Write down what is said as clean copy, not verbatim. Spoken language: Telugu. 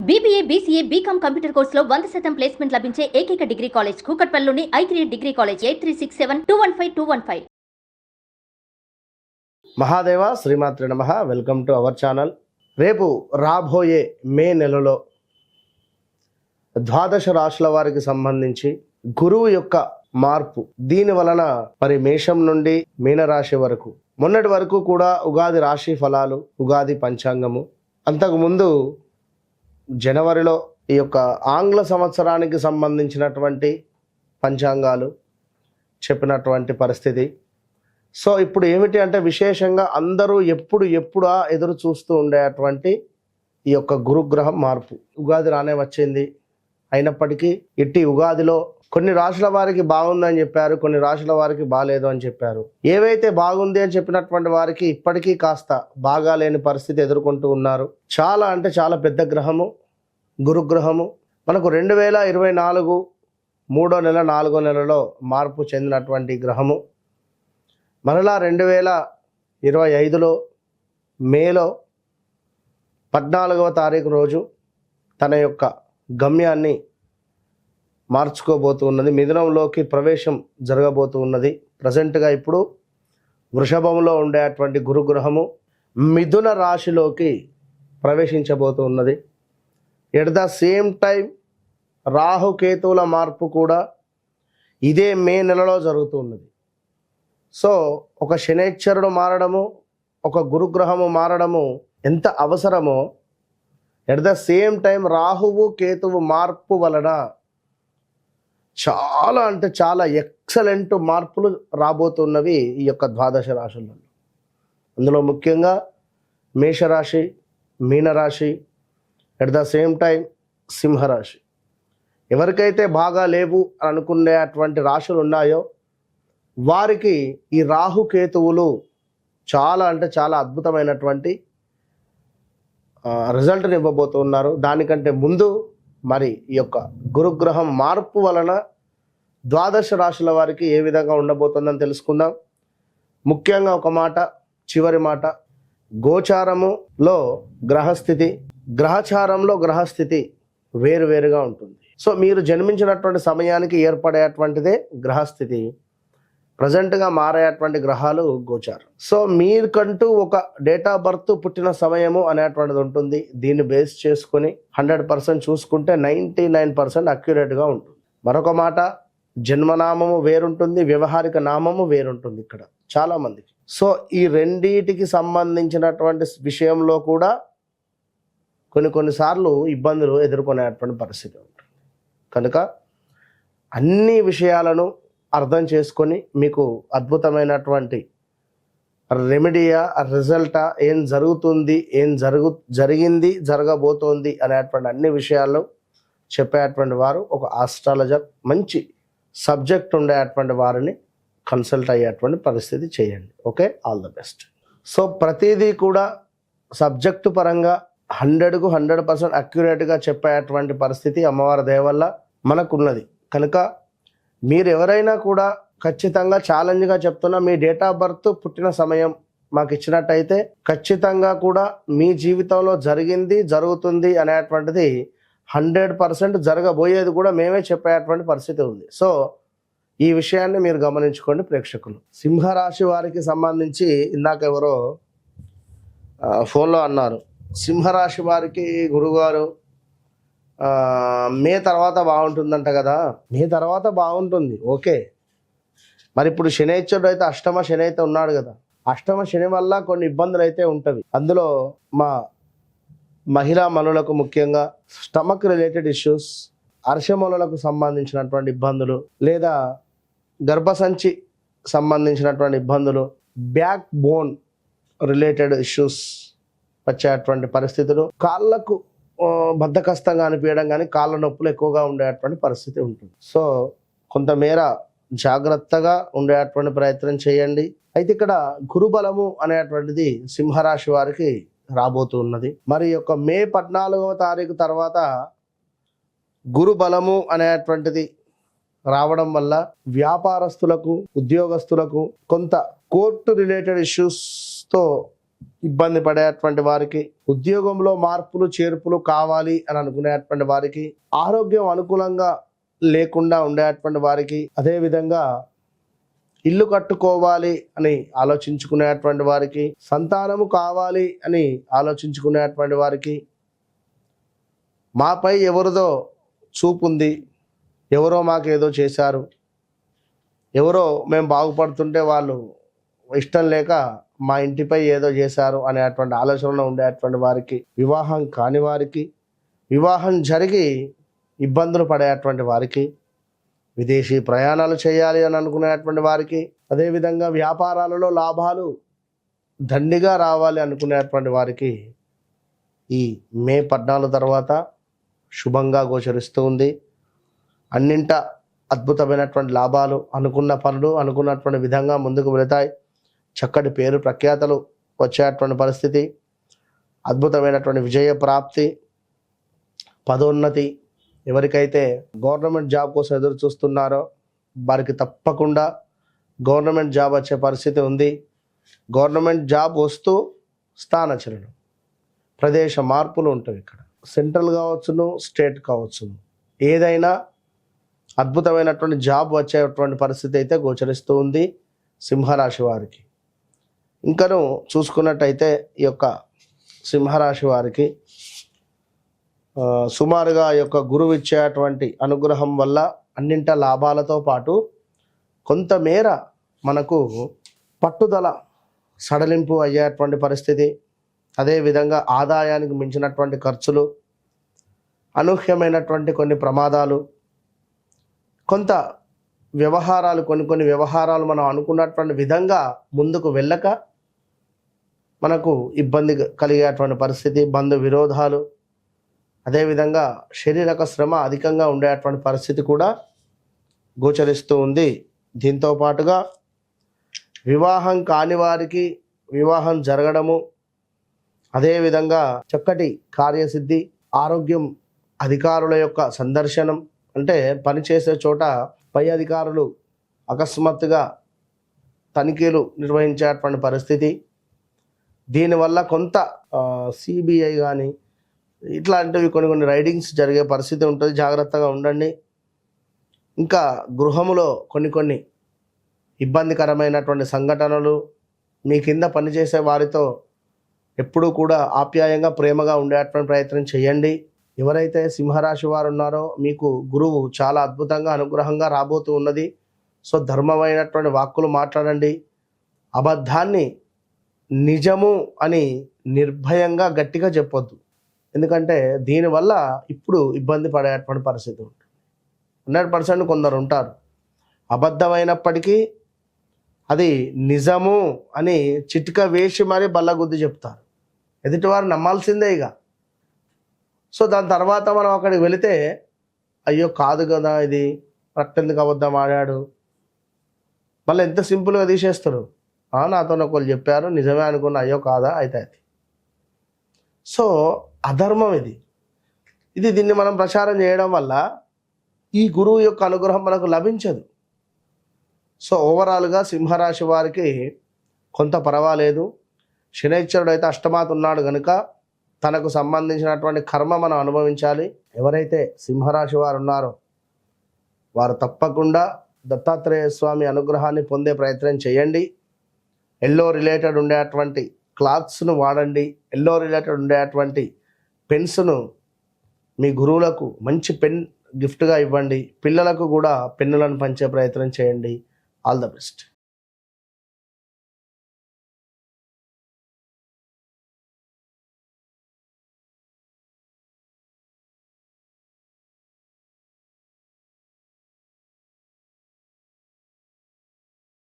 BBA, BCA, BCom కంప్యూటర్ కోర్సులో 100% ప్లేస్మెంట్ లభించే ఏకైక డిగ్రీ కాలేజ్ కూకట్పల్లిలోని i3 డిగ్రీ కాలేజ్ 8367215215. మహాదేవ శ్రీమాత్రి నమః. Welcome to our channel. రేపు రాబోయే మే నెలలో ద్వాదశ రాశుల వారికి సంబంధించి గురువు యొక్క మార్పు, దీని వలన మరి మేషం నుండి మీనరాశి వరకు, మొన్నటి వరకు కూడా ఉగాది రాశి ఫలాలు, ఉగాది పంచాంగము, అంతకుముందు జనవరిలో ఈ యొక్క ఆంగ్ల సంవత్సరానికి సంబంధించినటువంటి పంచాంగాలు చెప్పినటువంటి పరిస్థితి. సో ఇప్పుడు ఏమిటి అంటే విశేషంగా అందరూ ఎప్పుడా ఎదురు చూస్తూ ఉండేటువంటి ఈ యొక్క గురుగ్రహం మార్పు. ఉగాది రానే వచ్చింది, అయినప్పటికీ ఇట్టి ఉగాదిలో కొన్ని రాశుల వారికి బాగుందని చెప్పారు, కొన్ని రాశుల వారికి బాగాలేదు అని చెప్పారు. ఏవైతే బాగుంది అని చెప్పినటువంటి వారికి ఇప్పటికీ కాస్త బాగాలేని పరిస్థితి ఎదుర్కొంటూ ఉన్నారు. చాలా అంటే చాలా పెద్ద గ్రహము గురుగ్రహము. మనకు 2024 3వ నెల 4వ నెలలో మార్పు చెందినటువంటి గ్రహము. మరలా 2025లో మేలో 14వ తారీఖు రోజు తన యొక్క గమ్యాన్ని మార్చుకోబోతూ ఉన్నది. మిథునంలోకి ప్రవేశం జరగబోతూ ఉన్నది. ప్రజెంట్గా ఇప్పుడు వృషభంలో ఉండేటువంటి గురుగ్రహము మిథున రాశిలోకి ప్రవేశించబోతూ ఉన్నది. ఎట్ ద సేమ్ టైం రాహుకేతువుల మార్పు కూడా ఇదే మే నెలలో జరుగుతూ ఉన్నది. సో ఒక శనైశ్వరుడు మారడము, ఒక గురుగ్రహము మారడము ఎంత అవసరమో, ఎట్ ద సేమ్ టైం రాహువు కేతువు మార్పు వలన చాలా అంటే చాలా ఎక్సలెంట్ మార్పులు రాబోతున్నవి ఈ యొక్క ద్వాదశ రాశులలో. అందులో ముఖ్యంగా మేషరాశి, మీనరాశి, ఎట్ ద సేమ్ టైం సింహరాశి. ఎవరికైతే బాగా లేవు అని అనుకునేటువంటి రాశులు ఉన్నాయో వారికి ఈ రాహుకేతువులు చాలా అంటే చాలా అద్భుతమైనటువంటి రిజల్ట్ని ఇవ్వబోతున్నారు. దానికంటే ముందు మరి ఈ యొక్క గురుగ్రహం మార్పు వలన ద్వాదశ రాశుల వారికి ఏ విధంగా ఉండబోతుందని తెలుసుకుందాం. ముఖ్యంగా ఒక మాట, చివరి మాట, గోచారములో గ్రహస్థితి, గ్రహచారంలో గ్రహస్థితి వేరువేరుగా ఉంటుంది. సో మీరు జన్మించినటువంటి సమయానికి ఏర్పడేటువంటిదే గ్రహస్థితి. ప్రజెంట్గా మారేటువంటి గ్రహాలు గోచారం. సో మీకంటూ ఒక డేట్ ఆఫ్ బర్త్, పుట్టిన సమయము అనేటువంటిది ఉంటుంది. దీన్ని బేస్ చేసుకొని 100% చూసుకుంటే 99% అక్యురేట్గా ఉంటుంది. మరొక మాట, జన్మనామము వేరుంటుంది, వ్యవహారిక నామము వేరుంటుంది ఇక్కడ చాలామందికి. సో ఈ రెండిటికి సంబంధించినటువంటి విషయంలో కూడా కొన్నిసార్లు ఇబ్బందులు ఎదుర్కొనేటువంటి పరిస్థితి ఉంటుంది. కనుక అన్ని విషయాలను అర్థం చేసుకొని మీకు అద్భుతమైనటువంటి రెమెడీయా, రిజల్టా, ఏం జరుగుతుంది, ఏం జరిగింది, జరగబోతోంది అనేటువంటి అన్ని విషయాలు చెప్పేటువంటి వారు ఒక ఆస్ట్రాలజర్, మంచి సబ్జెక్ట్ ఉండేటువంటి వారిని కన్సల్ట్ అయ్యేటువంటి పరిస్థితి చేయండి. Okay, all the best. So ప్రతిదీ కూడా సబ్జెక్టు పరంగా 100కు 100% అక్యురేట్గా చెప్పేటువంటి పరిస్థితి అమ్మవారి దయ వల్ల మనకున్నది. కనుక మీరు ఎవరైనా కూడా ఖచ్చితంగా ఛాలెంజ్గా చెప్తున్నా, మీ డేట్ ఆఫ్ బర్త్, పుట్టిన సమయం మాకు ఇచ్చినట్టయితే ఖచ్చితంగా కూడా మీ జీవితంలో జరిగింది, జరుగుతుంది అనేటువంటిది 100% జరగబోయేది కూడా మేమే చెప్పేటువంటి పరిస్థితి ఉంది. సో ఈ విషయాన్ని మీరు గమనించుకోండి ప్రేక్షకులు. సింహరాశి వారికి సంబంధించి ఇందాక ఎవరో ఫోన్లో అన్నారు, సింహరాశి వారికి గురుగారు మే తర్వాత బాగుంటుందంట కదా. మే తర్వాత బాగుంటుంది, ఓకే. మరి ఇప్పుడు శనైశ్వరుడు అయితే, అష్టమ శని అయితే ఉన్నాడు కదా. అష్టమ శని వల్ల కొన్ని ఇబ్బందులు అయితే ఉంటవి. అందులో మా మహిళా మనులకు ముఖ్యంగా స్టమక్ రిలేటెడ్ ఇష్యూస్, అర్షమూలలకు సంబంధించినటువంటి ఇబ్బందులు, లేదా గర్భసంచి సంబంధించినటువంటి ఇబ్బందులు, బ్యాక్ బోన్ రిలేటెడ్ ఇష్యూస్ వచ్చేటువంటి పరిస్థితులు, కాళ్ళకు బద్ధకస్తంగా అనిపించడం కానీ కాళ్ళ నొప్పులు ఎక్కువగా ఉండేటువంటి పరిస్థితి ఉంటుంది. సో కొంతమేర జాగ్రత్తగా ఉండేటువంటి ప్రయత్నం చేయండి. అయితే ఇక్కడ గురుబలము అనేటువంటిది సింహరాశి వారికి రాబోతున్నది. మరి యొక్క మే 14వ తారీఖు తర్వాత గురుబలము అనేటువంటిది రావడం వల్ల వ్యాపారస్తులకు, ఉద్యోగస్తులకు కొంత కోర్టు రిలేటెడ్ ఇష్యూస్తో ఇబ్బంది పడేటువంటి వారికి, ఉద్యోగంలో మార్పులు చేర్పులు కావాలి అని అనుకునేటువంటి వారికి, ఆరోగ్యం అనుకూలంగా లేకుండా ఉండేటువంటి వారికి, అదేవిధంగా ఇల్లు కట్టుకోవాలి అని ఆలోచించుకునేటువంటి వారికి, సంతానము కావాలి అని ఆలోచించుకునేటువంటి వారికి, మాపై ఎవరిదో చూపుంది, ఎవరో మాకేదో చేశారు, ఎవరో మేము బాగుపడుతుంటే వాళ్ళు ఇష్టం లేక మా ఇంటిపై ఏదో చేశారు అనేటువంటి ఆలోచనలో ఉండేటువంటి వారికి, వివాహం కాని వారికి, వివాహం జరిగి ఇబ్బందులు పడేటువంటి వారికి, విదేశీ ప్రయాణాలు చేయాలి అని అనుకునేటువంటి వారికి, అదేవిధంగా వ్యాపారాలలో లాభాలు దండిగా రావాలి అనుకునేటువంటి వారికి ఈ మే 14 తర్వాత శుభంగా గోచరిస్తూ ఉంది. అన్నింట అద్భుతమైనటువంటి లాభాలు, అనుకున్న పనులు అనుకున్నటువంటి విధంగా ముందుకు వెళతాయి. చక్కటి పేరు ప్రఖ్యాతలు వచ్చేటువంటి పరిస్థితి, అద్భుతమైనటువంటి విజయ ప్రాప్తి, పదోన్నతి. ఎవరికైతే గవర్నమెంట్ జాబ్ కోసం ఎదురు చూస్తున్నారో వారికి తప్పకుండా గవర్నమెంట్ జాబ్ వచ్చే పరిస్థితి ఉంది. గవర్నమెంట్ జాబ్ వస్తూ స్థానచలనం, ప్రదేశ మార్పులు ఉంటాయి. ఇక్కడ సెంట్రల్ కావచ్చును, స్టేట్ కావచ్చును, ఏదైనా అద్భుతమైనటువంటి జాబ్ వచ్చేటువంటి పరిస్థితి అయితే గోచరిస్తూ ఉంది సింహరాశి వారికి. ఇంకను చూసుకున్నట్టయితే ఈ యొక్క సింహరాశి వారికి సుమారుగా ఈ యొక్క గురువు ఇచ్చేటువంటి అనుగ్రహం వల్ల అన్నింట లాభాలతో పాటు కొంతమేర మనకు పట్టుదల సడలింపు అయ్యేటువంటి పరిస్థితి, అదేవిధంగా ఆదాయానికి మించినటువంటి ఖర్చులు, అనూహ్యమైనటువంటి కొన్ని ప్రమాదాలు, కొంత వ్యవహారాలు కొన్ని వ్యవహారాలు మనం అనుకున్నటువంటి విధంగా ముందుకు వెళ్ళక మనకు ఇబ్బంది కలిగేటువంటి పరిస్థితి, బంధు విరోధాలు, అదేవిధంగా శారీరక శ్రమ అధికంగా ఉండేటువంటి పరిస్థితి కూడా గోచరిస్తూ ఉంది. దీంతో పాటుగా వివాహం కాని వారికి వివాహం జరగడము, అదేవిధంగా చక్కటి కార్యసిద్ధి, ఆరోగ్యం, అధికారుల యొక్క సందర్శనం, అంటే పనిచేసే చోట పై అధికారులు అకస్మాత్తుగా తనిఖీలు నిర్వహించేటువంటి పరిస్థితి, దీనివల్ల కొంత సిబిఐ కానీ ఇట్లాంటివి కొన్ని రైడింగ్స్ జరిగే పరిస్థితి ఉంటుంది. జాగ్రత్తగా ఉండండి. ఇంకా గృహములో కొన్ని ఇబ్బందికరమైనటువంటి సంఘటనలు, మీ కింద పనిచేసే వారితో ఎప్పుడూ కూడా ఆప్యాయంగా ప్రేమగా ఉండేటువంటి ప్రయత్నం చేయండి. ఎవరైతే సింహరాశి వారు ఉన్నారో మీకు గురువు చాలా అద్భుతంగా అనుగ్రహంగా రాబోతూ ఉన్నది. సో ధర్మమైనటువంటి వాక్కులు మాట్లాడండి. అబద్ధాన్ని నిజము అని నిర్భయంగా గట్టిగా చెప్పొద్దు. ఎందుకంటే దీనివల్ల ఇప్పుడు ఇబ్బంది పడేటువంటి పరిస్థితి ఉంటుంది. 100% కొందరు ఉంటారు అబద్ధమైనప్పటికీ అది నిజము అని చిటిక వేసి మరీ బల్లగుద్ది చెప్తారు. ఎదుటివారు నమ్మాల్సిందే ఇక. సో దాని తర్వాత మనం అక్కడికి వెళితే అయ్యో కాదు కదా ఇది, ప్రట్టెందుకు అబద్ధం ఆడాడు, మళ్ళీ ఎంత సింపుల్గా తీసేస్తారు. నాతో ఒకళ్ళు చెప్పారు, నిజమే అనుకున్న, అయ్యో కాదా అయితే అది. సో అధర్మం ఇది దీన్ని మనం ప్రచారం చేయడం వల్ల ఈ గురువు యొక్క అనుగ్రహం మనకు లభించదు. సో ఓవరాల్గా సింహరాశి వారికి కొంత పర్వాలేదు. శనైశ్వరుడు అయితే అష్టమాత్ ఉన్నాడు కనుక తనకు సంబంధించినటువంటి కర్మ మనం అనుభవించాలి. ఎవరైతే సింహరాశి వారు ఉన్నారో వారు తప్పకుండా దత్తాత్రేయ స్వామి అనుగ్రహాన్ని పొందే ప్రయత్నం చేయండి. ఎల్లో రిలేటెడ్ ఉండేటువంటి క్లాత్స్ను వాడండి. ఎల్లో రిలేటెడ్ ఉండేటువంటి పెన్స్ను మీ గురువులకు మంచి పెన్ గిఫ్ట్గా ఇవ్వండి. పిల్లలకు కూడా పెన్నులను పంచే ప్రయత్నం చేయండి. All the best.